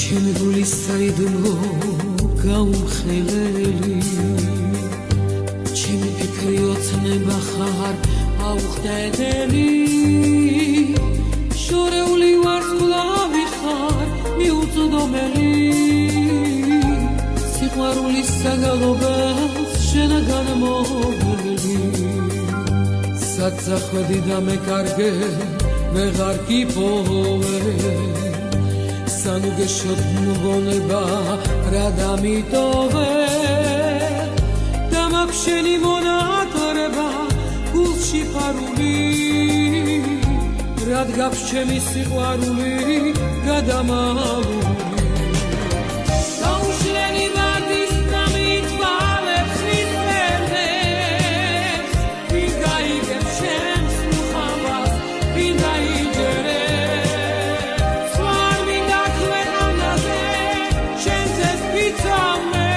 ჩემი გულის საიდუმლო გაუმხელელი ჩემი ფიქრი ოცნება ხარ აუხდედელი შორეული ვარსკვლავი ხარ მიუწვდომელი სიყვარულის საგალობელს შენაგან მოვლელი საცახვედი და მეკარგე ვეღარ გიპოვე სანუ გეშოთ მოგონება რა დამიტოვე და მაქვს შენი მონათორება გულში ხარული რად გაქვს ჩემი სიყვარული გადამალული გაუშლენი ვარდის დამითვალებს მისმენებს ვინ გაიგებს ჩემს მუხამას ვინ დაიჯერებს ვარ მინდა ქვეყანაზე ჩემს ეს ფიცამე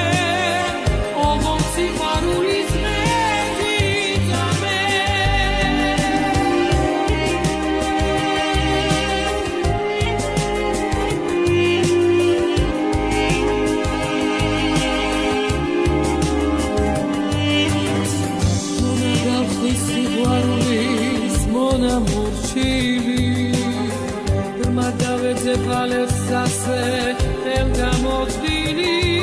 ოღონდ სიყვარულის Rma davete palef sase el gamot dili